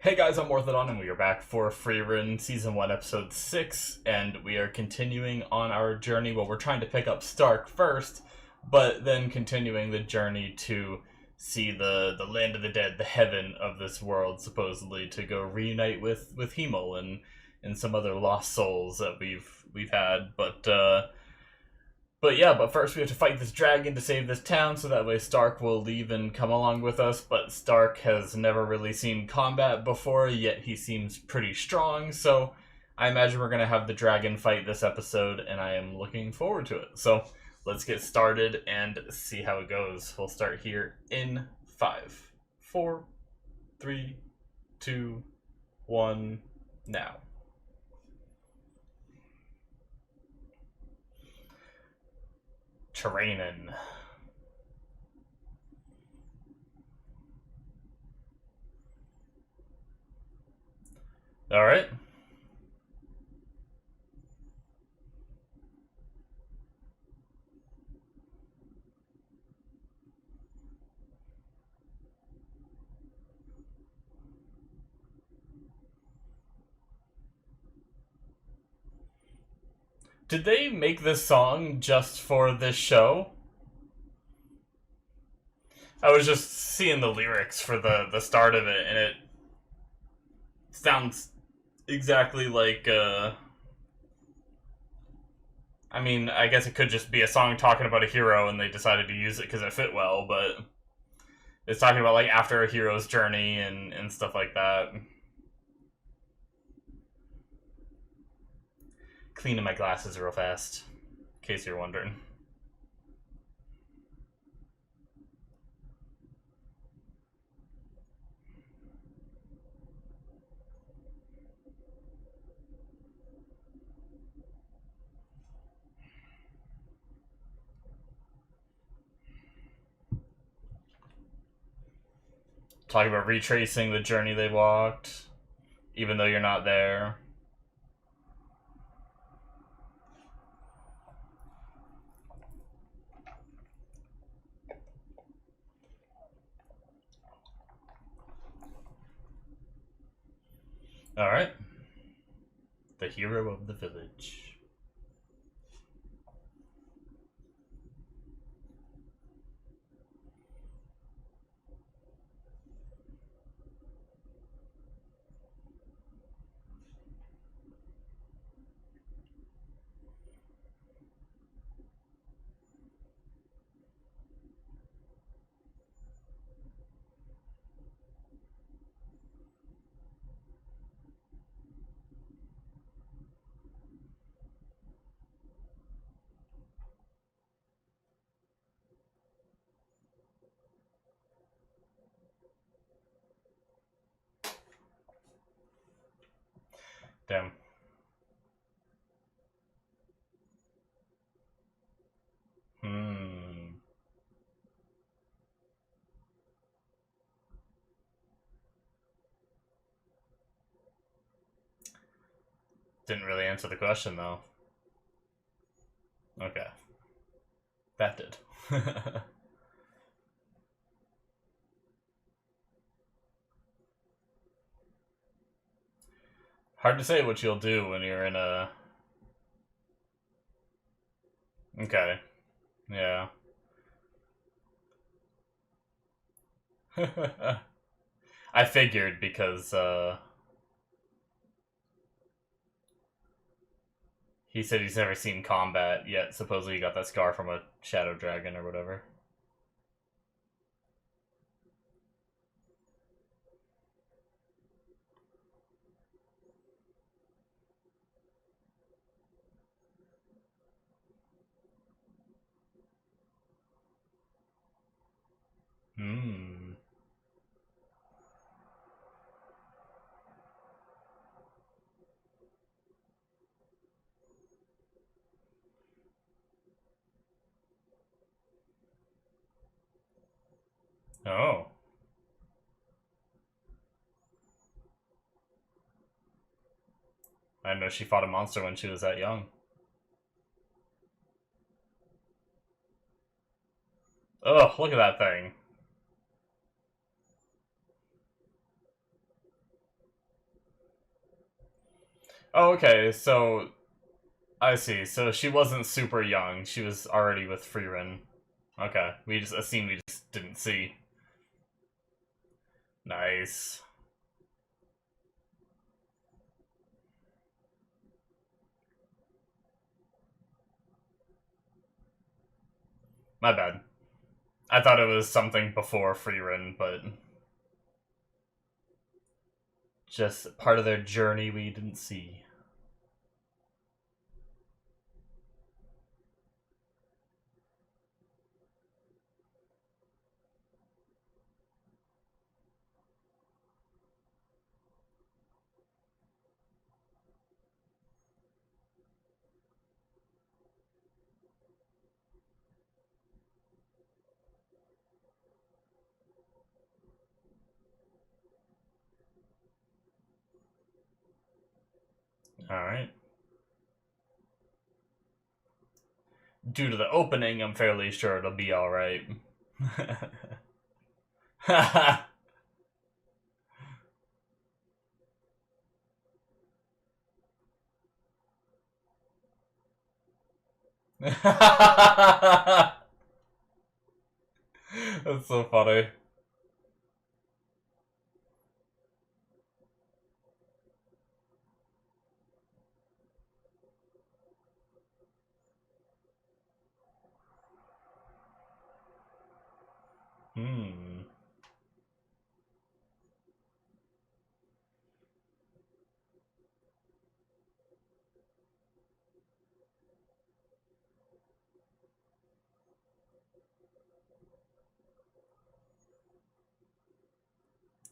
Hey guys, I'm Morthadon, and we are back for Frieren Season 1, Episode 6, and we are continuing on our journey. Well, we're trying to pick up Stark first, but then continuing the journey to see the land of the dead, the heaven of this world, supposedly, to go reunite with Himmel and some other lost souls that we've had, but first we have to fight this dragon to save this town, so that way Stark will leave and come along with us. But Stark has never really seen combat before, yet he seems pretty strong, so I imagine we're going to have the dragon fight this episode, and I am looking forward to it. So let's get started and see how it goes. We'll start here in 5, 4, 3, 2, 1, now. Terrainin. Alright. Did they make this song just for this show? I was just seeing the lyrics for the start of it, and it sounds exactly like. I mean, I guess it could just be a song talking about a hero, and they decided to use it because it fit well. But it's talking about like after a hero's journey and stuff like that. Cleaning my glasses real fast, in case you're wondering. Talking about retracing the journey they walked, even though you're not there. Alright. The hero of the village. Damn. Hmm. Didn't really answer the question, though. Okay. That did. Hard to say what you'll do when you're in a... Okay. Yeah. I figured because, he said he's never seen combat, yet supposedly he got that scar from a shadow dragon or whatever. Hmm. Oh. I didn't know she fought a monster when she was that young. Ugh, look at that thing. Oh, okay, so I see. So she wasn't super young. She was already with Frieren. Okay, we just a scene we just didn't see. Nice. My bad. I thought it was something before Frieren, but just part of their journey we didn't see. Alright. Due to the opening, I'm fairly sure it'll be alright. That's so funny. Hmm.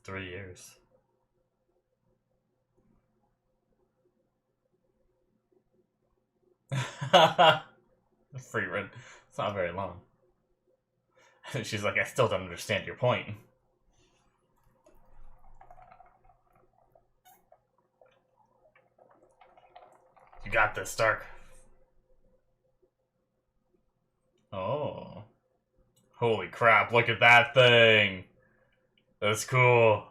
3 years. Frieren. It's not very long. She's like, I still don't understand your point. You got this, Stark. Oh. Holy crap, look at that thing! That's cool.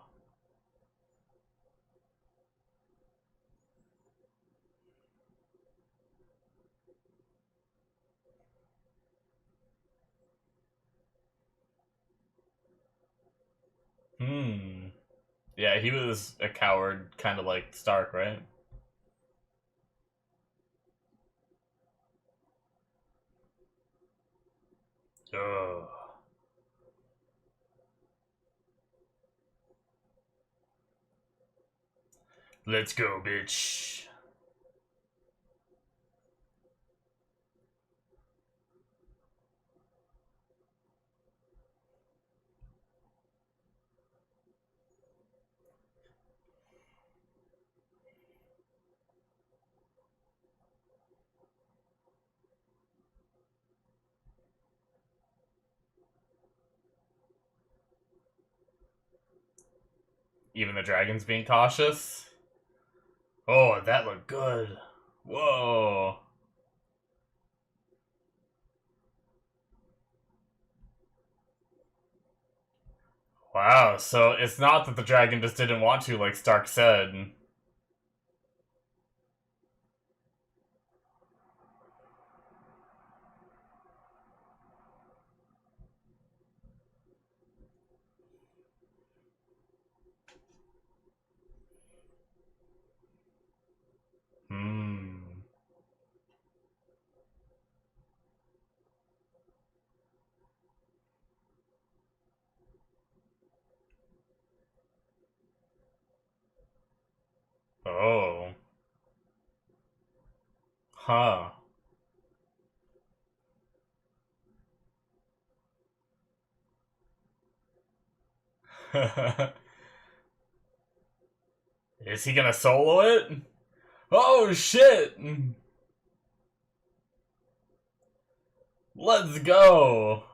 Hmm. Yeah, he was a coward, kind of like Stark, right? Ugh. Let's go, bitch. Even the dragon's being cautious. Oh, that looked good. Whoa. Wow, so it's not that the dragon just didn't want to, like Stark said. Hmm. Oh. Huh. Is he gonna solo it? Oh shit! Let's go!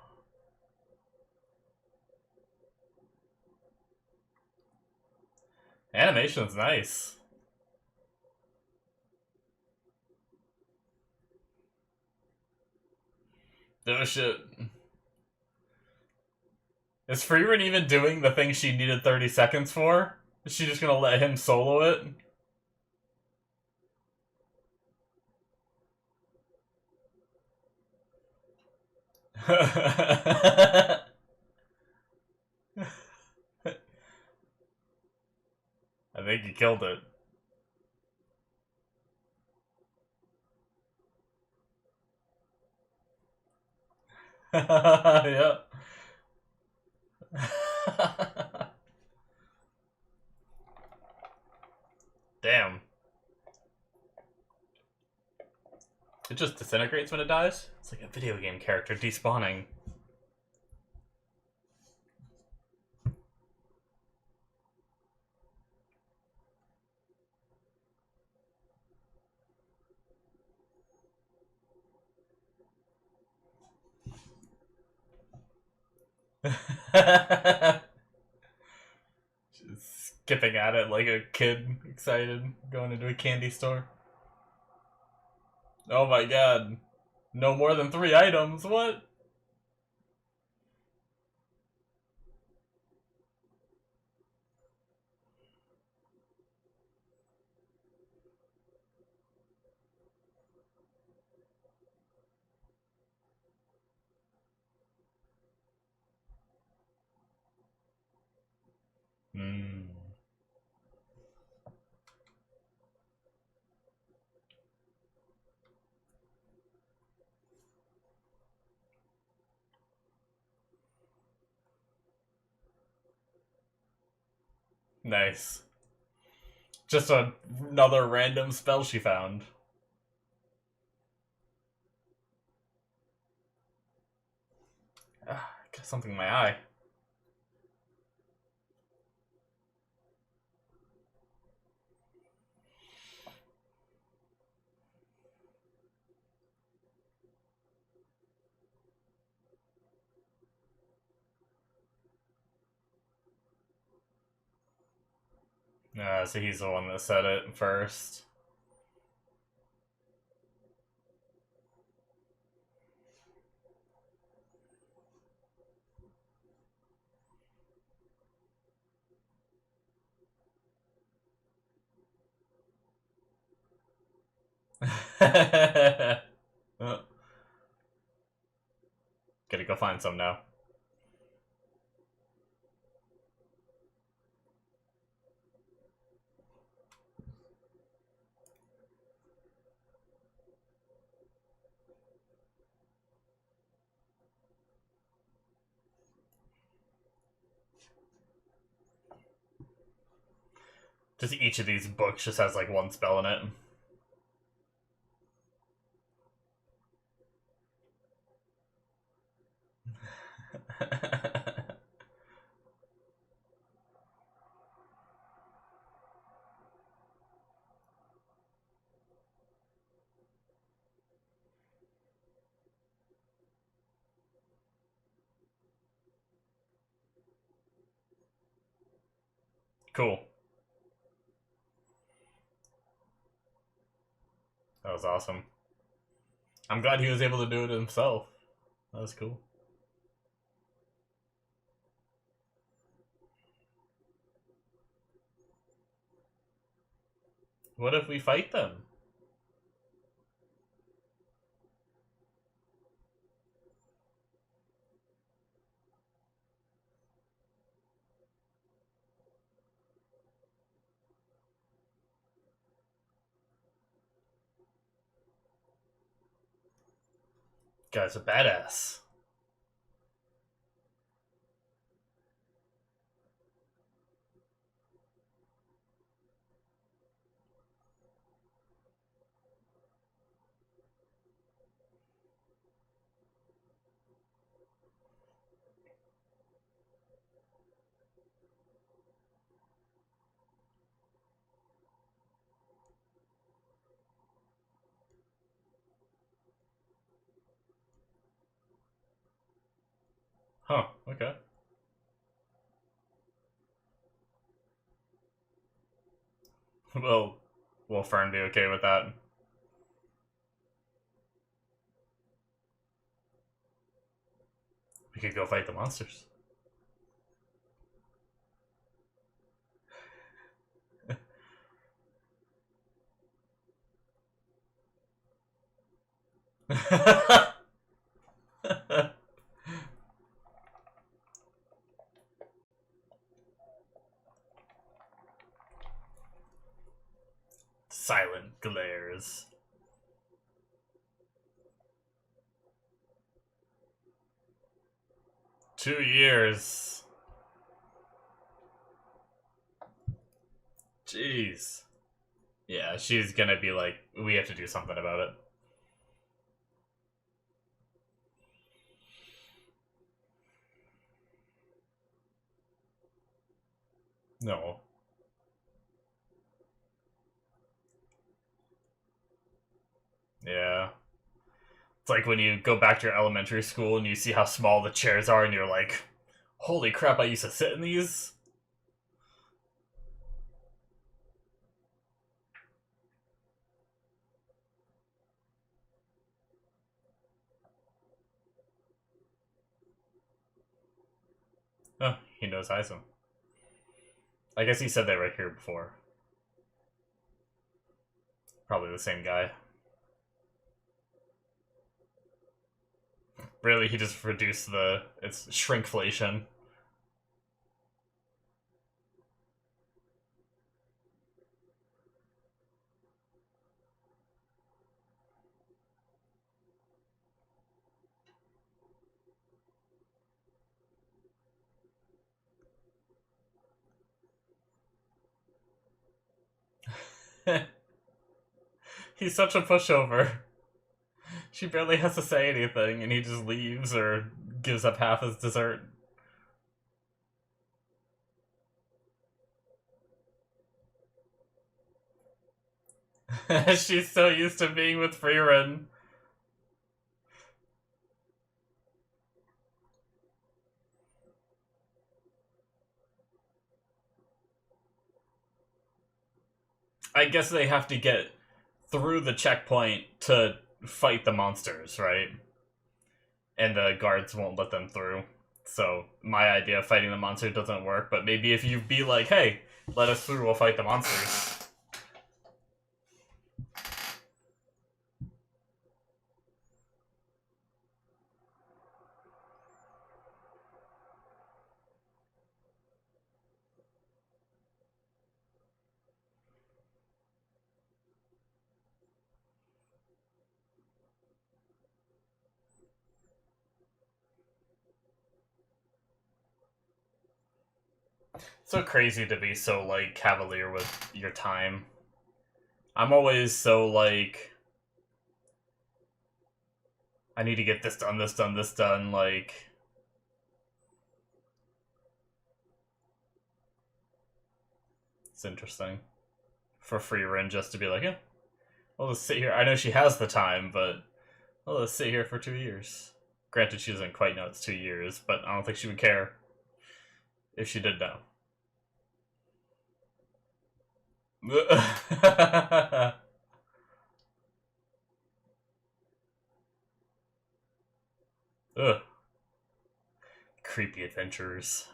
Animation's nice. Oh shit. Is Frieren even doing the thing she needed 30 seconds for? Is she just gonna let him solo it? I think you killed it. Yeah. Damn. It just disintegrates when it dies? It's like a video game character despawning. Just skipping at it like a kid excited going into a candy store. Oh my god. No more than 3 items, what? Hmm. Nice. Just another random spell she found. Got something in my eye. So he's the one that said it first. Oh, gotta go find some now. Just each of these books just has like one spell in it. Cool. That was awesome. I'm glad he was able to do it himself. That was cool. What if we fight them? Guy's a badass. Huh, okay. Well, will Fern be okay with that? We could go fight the monsters. silent glares. "2 years. Jeez. Yeah, she's gonna be like, we have to do something about it. No. Yeah. It's like when you go back to your elementary school and you see how small the chairs are and you're like, holy crap, I used to sit in these? Oh, he knows Heisem. I guess he said they were here before. Probably the same guy. Really, he just reduced the... it's shrinkflation. He's such a pushover. She barely has to say anything, and he just leaves or gives up half his dessert. She's so used to being with Frieren. I guess they have to get through the checkpoint to fight the monsters, right? And the guards won't let them through. So my idea of fighting the monster doesn't work, but maybe if you be like, hey, let us through, we'll fight the monsters. So crazy to be so, like, cavalier with your time. I'm always so, like, I need to get this done, this done, this done, like... It's interesting. For Frieren just to be like, yeah, I'll just sit here. I know she has the time, but I'll just sit here for 2 years. Granted, she doesn't quite know it's 2 years, but I don't think she would care if she did know. Ugh. Creepy adventures.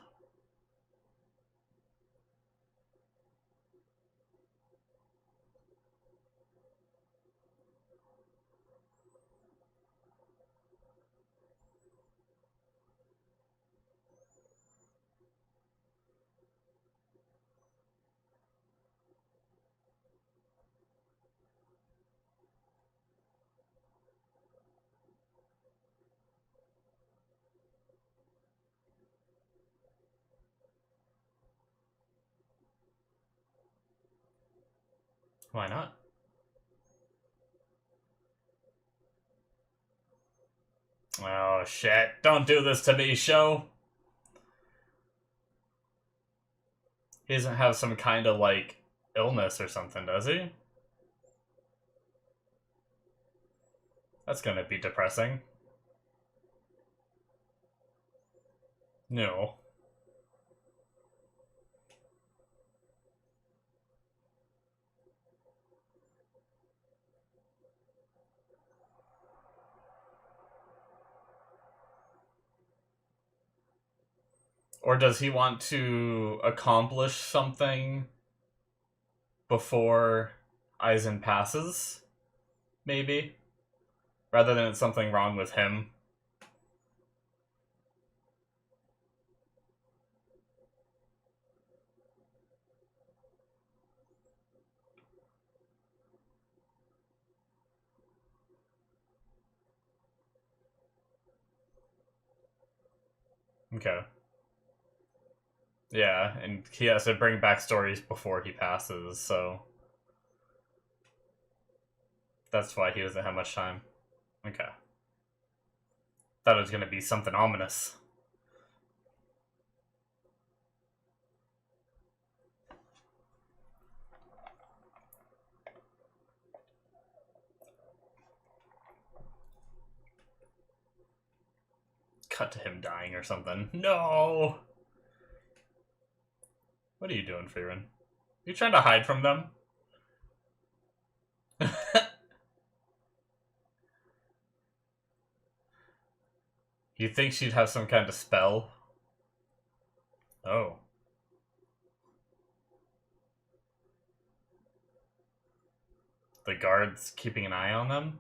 Why not? Oh shit, don't do this to me, show! He doesn't have some kind of, like, illness or something, does he? That's gonna be depressing. No. Or does he want to accomplish something before Eisen passes? Maybe? Rather than it's something wrong with him. Okay. Yeah, and he has to bring back stories before he passes, so that's why he doesn't have much time. Okay. Thought it was gonna be something ominous. Cut to him dying or something. No! What are you doing, Frieren? You trying to hide from them? You think she'd have some kind of spell? Oh. The guards keeping an eye on them?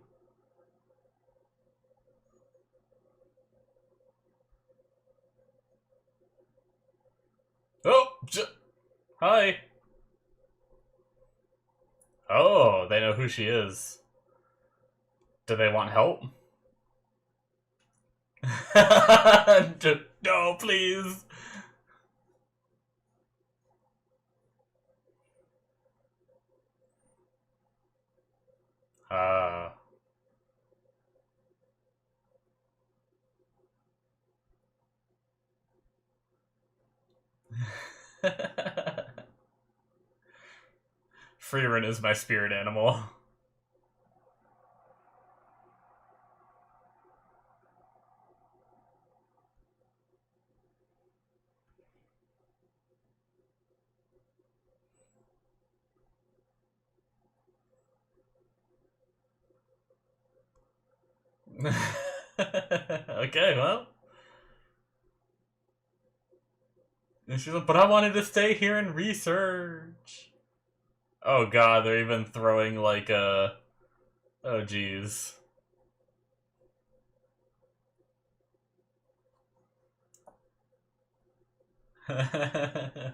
Oh! Hi! Oh, they know who she is. Do they want help? No, please! Ah. Frieren is my spirit animal. Okay, well. And she's like, but I wanted to stay here and research. Oh god, they're even throwing like a... Oh jeez. I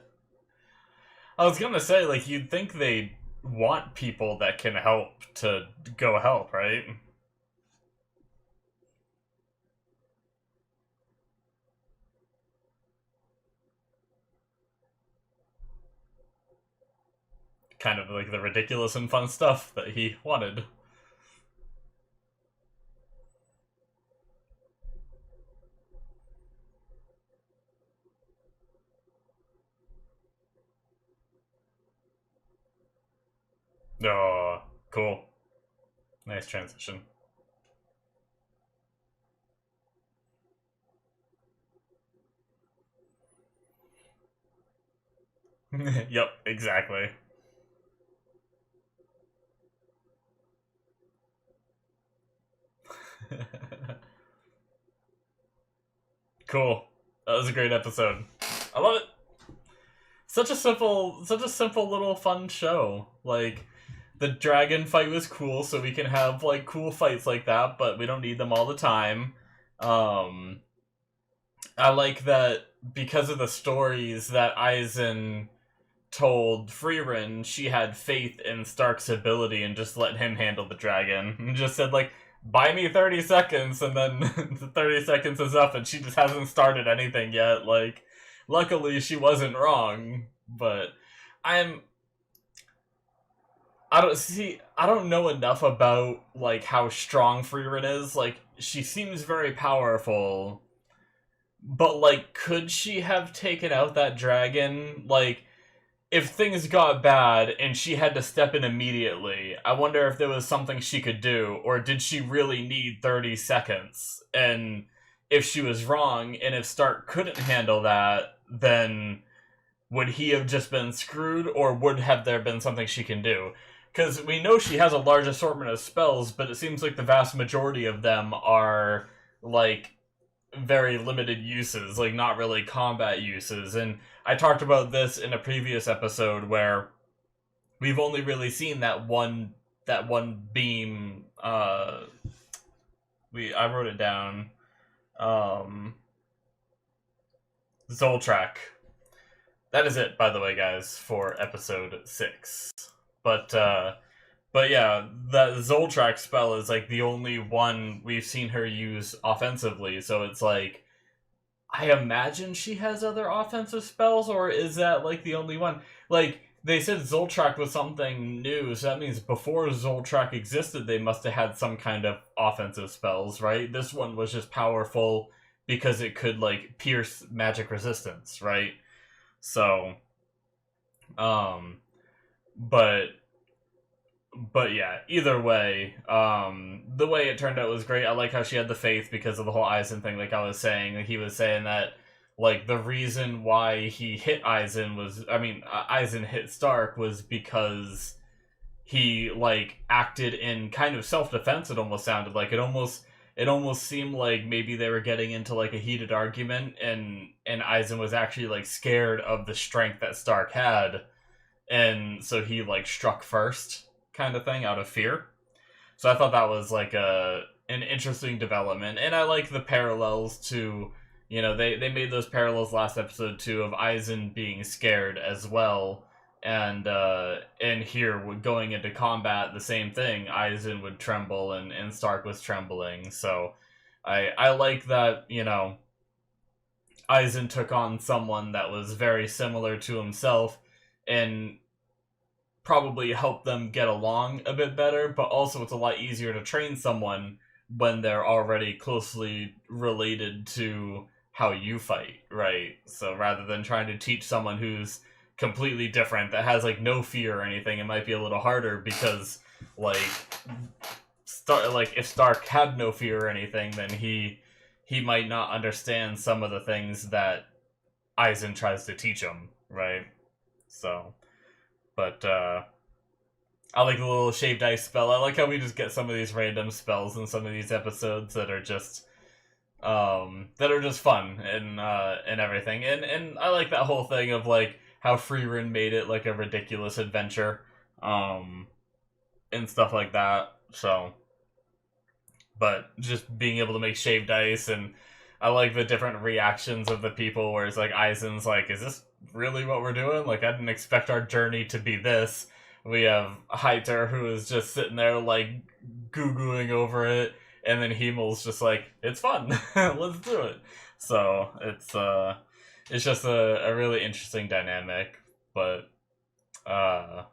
was gonna say, like, you'd think they want people that can help to go help, right? Kind of like the ridiculous and fun stuff that he wanted. Oh, cool. Nice transition. Yep, exactly. Cool. That was a great episode. I love it. Such a simple little fun show. Like, the dragon fight was cool, so we can have like cool fights like that, but we don't need them all the time. Um, I like that because of the stories that Eisen told Frieren, she had faith in Stark's ability and just let him handle the dragon. And just said, like, buy me 30 seconds, and then the 30 seconds is up and she just hasn't started anything yet. Like, luckily she wasn't wrong, but I'm... I don't know enough about, like, how strong Frieren is. Like, she seems very powerful, but, like, could she have taken out that dragon? Like, if things got bad and she had to step in immediately, I wonder if there was something she could do, or did she really need 30 seconds? And if she was wrong, and if Stark couldn't handle that, then would he have just been screwed, or would have there been something she can do? Because we know she has a large assortment of spells, but it seems like the vast majority of them are, like, very limited uses, like not really combat uses. And I talked about this in a previous episode where we've only really seen that one beam. I wrote it down. Zoltrak. That is it, by the way, guys, for episode 6. But yeah, that Zoltrak spell is like the only one we've seen her use offensively, so it's like, I imagine she has other offensive spells, or is that like the only one? Like they said, Zoltrak was something new, so that means before Zoltrak existed, they must have had some kind of offensive spells, right? This one was just powerful because it could like pierce magic resistance, right? So, um, but yeah, either way, the way it turned out was great. I like how she had the faith because of the whole Eisen thing. Like I was saying, he was saying that like the reason why he hit Eisen was, I mean, Eisen hit Stark was because he like acted in kind of self defense. It almost sounded like it almost seemed like maybe they were getting into like a heated argument, and Eisen was actually like scared of the strength that Stark had, and so he like struck first kind of thing out of fear. So I thought that was like an interesting development, and I like the parallels to, you know, they made those parallels last episode too of Eisen being scared as well, and here going into combat the same thing. Eisen would tremble and Stark was trembling. So I like that, you know, Eisen took on someone that was very similar to himself and probably help them get along a bit better, but also it's a lot easier to train someone when they're already closely related to how you fight, right? So rather than trying to teach someone who's completely different, that has like no fear or anything, it might be a little harder because like if Stark had no fear or anything, then he might not understand some of the things that Eisen tries to teach him, right? So but I like the little shaved ice spell. I like how we just get some of these random spells in some of these episodes that are just fun and everything. And I like that whole thing of like how Frieren made it like a ridiculous adventure, and stuff like that. So, but just being able to make shaved ice, and I like the different reactions of the people where it's like Eisen's like, is this really what we're doing? Like, I didn't expect our journey to be this. We have Heiter, who is just sitting there like goo-gooing over it, and then Himmel's just like, it's fun, let's do it. So it's just a really interesting dynamic. But yeah,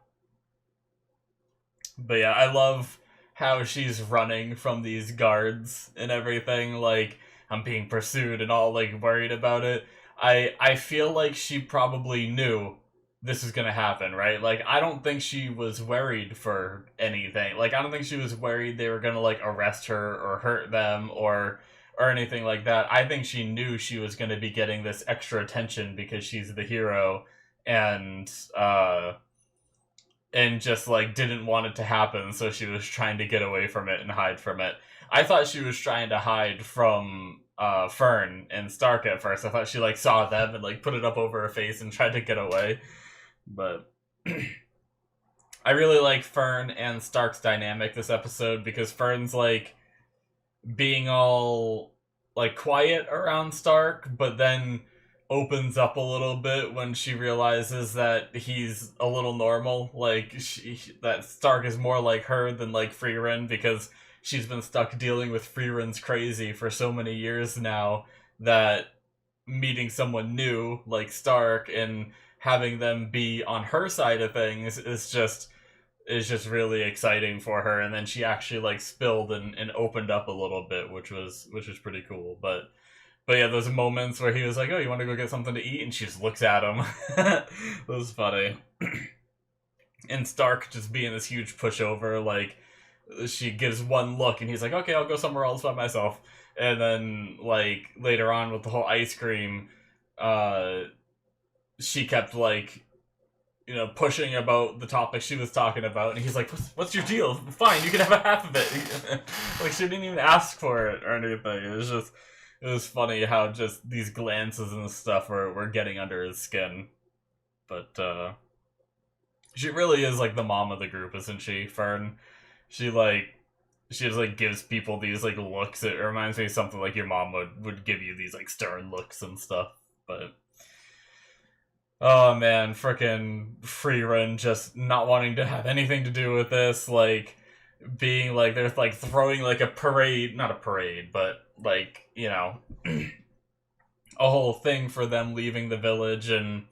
I love how she's running from these guards and everything. Like, I'm being pursued and all like worried about it. I feel like she probably knew this is gonna happen, right? Like, I don't think she was worried for anything. Like, I don't think she was worried they were gonna like arrest her or hurt them or anything like that. I think she knew she was gonna be getting this extra attention because she's the hero, and just like didn't want it to happen, so she was trying to get away from it and hide from it. I thought she was trying to hide from Fern and Stark at first. I thought she like saw them and like put it up over her face and tried to get away. But I really like Fern and Stark's dynamic this episode because Fern's like being all like quiet around Stark, but then opens up a little bit when she realizes that he's a little normal. Like, that Stark is more like her than like Frieren, because she's been stuck dealing with Frieren's crazy for so many years now that meeting someone new like Stark and having them be on her side of things is just really exciting for her. And then she actually like spilled and opened up a little bit, which was pretty cool. But yeah, those moments where he was like, oh, you want to go get something to eat? And she just looks at him. That was funny. And Stark just being this huge pushover, like, she gives one look and he's like, okay, I'll go somewhere else by myself. And then, like, later on with the whole ice cream, she kept, like, you know, pushing about the topic she was talking about. And he's like, what's your deal? Fine, you can have a half of it. Like, she didn't even ask for it or anything. It was funny how just these glances and stuff were getting under his skin. But, she really is, like, the mom of the group, isn't she, Fern? She just, like, gives people these, like, looks. It reminds me of something like your mom would give you these, like, stern looks and stuff. But, oh, man, frickin' Frieren just not wanting to have anything to do with this, like, being, like, they're, like, throwing, like, a parade, not a parade, but, like, you know, a whole thing for them leaving the village and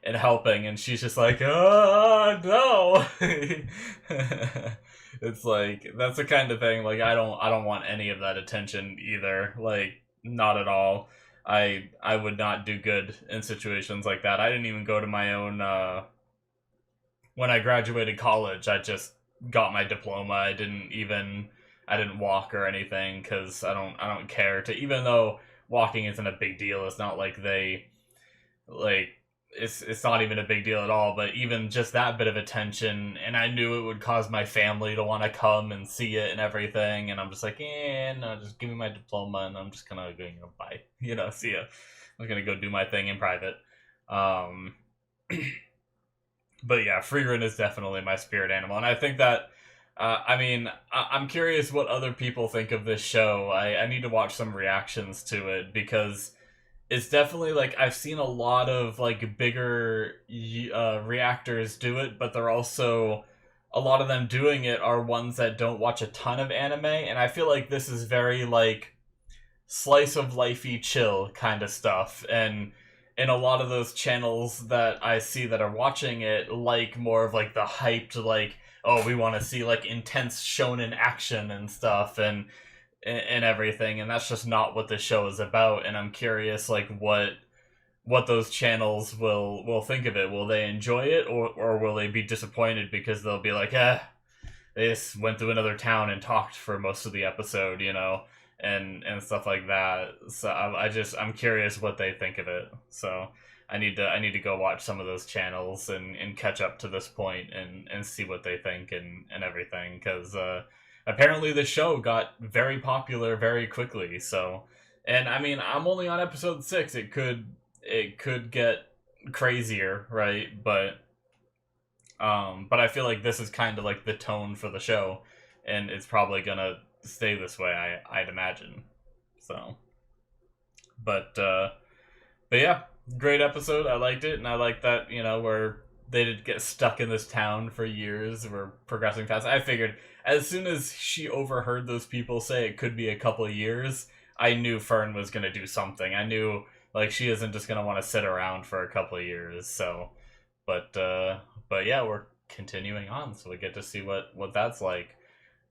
helping, and she's just like, oh no. It's like, that's the kind of thing, like, I don't want any of that attention either, like, not at all. I would not do good in situations like that. I didn't even go to my own when I graduated college. I just got my diploma. I didn't walk or anything because I don't care to, even though walking isn't a big deal. It's not like they like it's not even a big deal at all, but even just that bit of attention, and I knew it would cause my family to want to come and see it and everything, and I'm just like, no, just give me my diploma and I'm just gonna go, bye, see ya. I'm gonna go do my thing in private. um but yeah, Frieren is definitely my spirit animal, and I think that I mean, I'm curious what other people think of this show. I need to watch some reactions to it, because it's definitely, like, I've seen a lot of, like, bigger reactors do it, but they're also, a lot of them doing it are ones that don't watch a ton of anime, and I feel like this is very, like, slice of lifey chill kind of stuff, and a lot of those channels that I see that are watching it, like, more of, like, the hyped, like, oh, we want to see, like, intense shonen action and stuff, and everything, and that's just not what the show is about. And I'm curious, like, what those channels will think of it. Will they enjoy it, or will they be disappointed because they'll be like, they just went to another town and talked for most of the episode, and stuff like that. So I'm curious what they think of it. So I need to go watch some of those channels and catch up to this point and see what they think and everything, because apparently the show got very popular very quickly. So, and I mean, I'm only on episode 6. It could get crazier, right? But I feel like this is kind of like the tone for the show, and it's probably gonna stay this way, I'd imagine. So, but yeah, great episode. I liked it, and I like that, where they did get stuck in this town for years. We're progressing fast. I figured as soon as she overheard those people say it could be a couple of years, I knew Fern was going to do something. I knew, like, she isn't just going to want to sit around for a couple of years. So, but yeah, we're continuing on, so we get to see what that's like.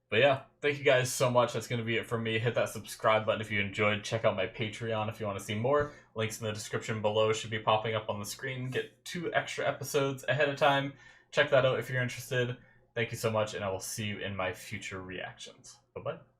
But yeah, thank you guys so much. That's going to be it for me. Hit that subscribe button if you enjoyed. Check out my Patreon if you want to see more. Links in the description below should be popping up on the screen. Get 2 extra episodes ahead of time. Check that out if you're interested. Thank you so much, and I will see you in my future reactions. Bye-bye.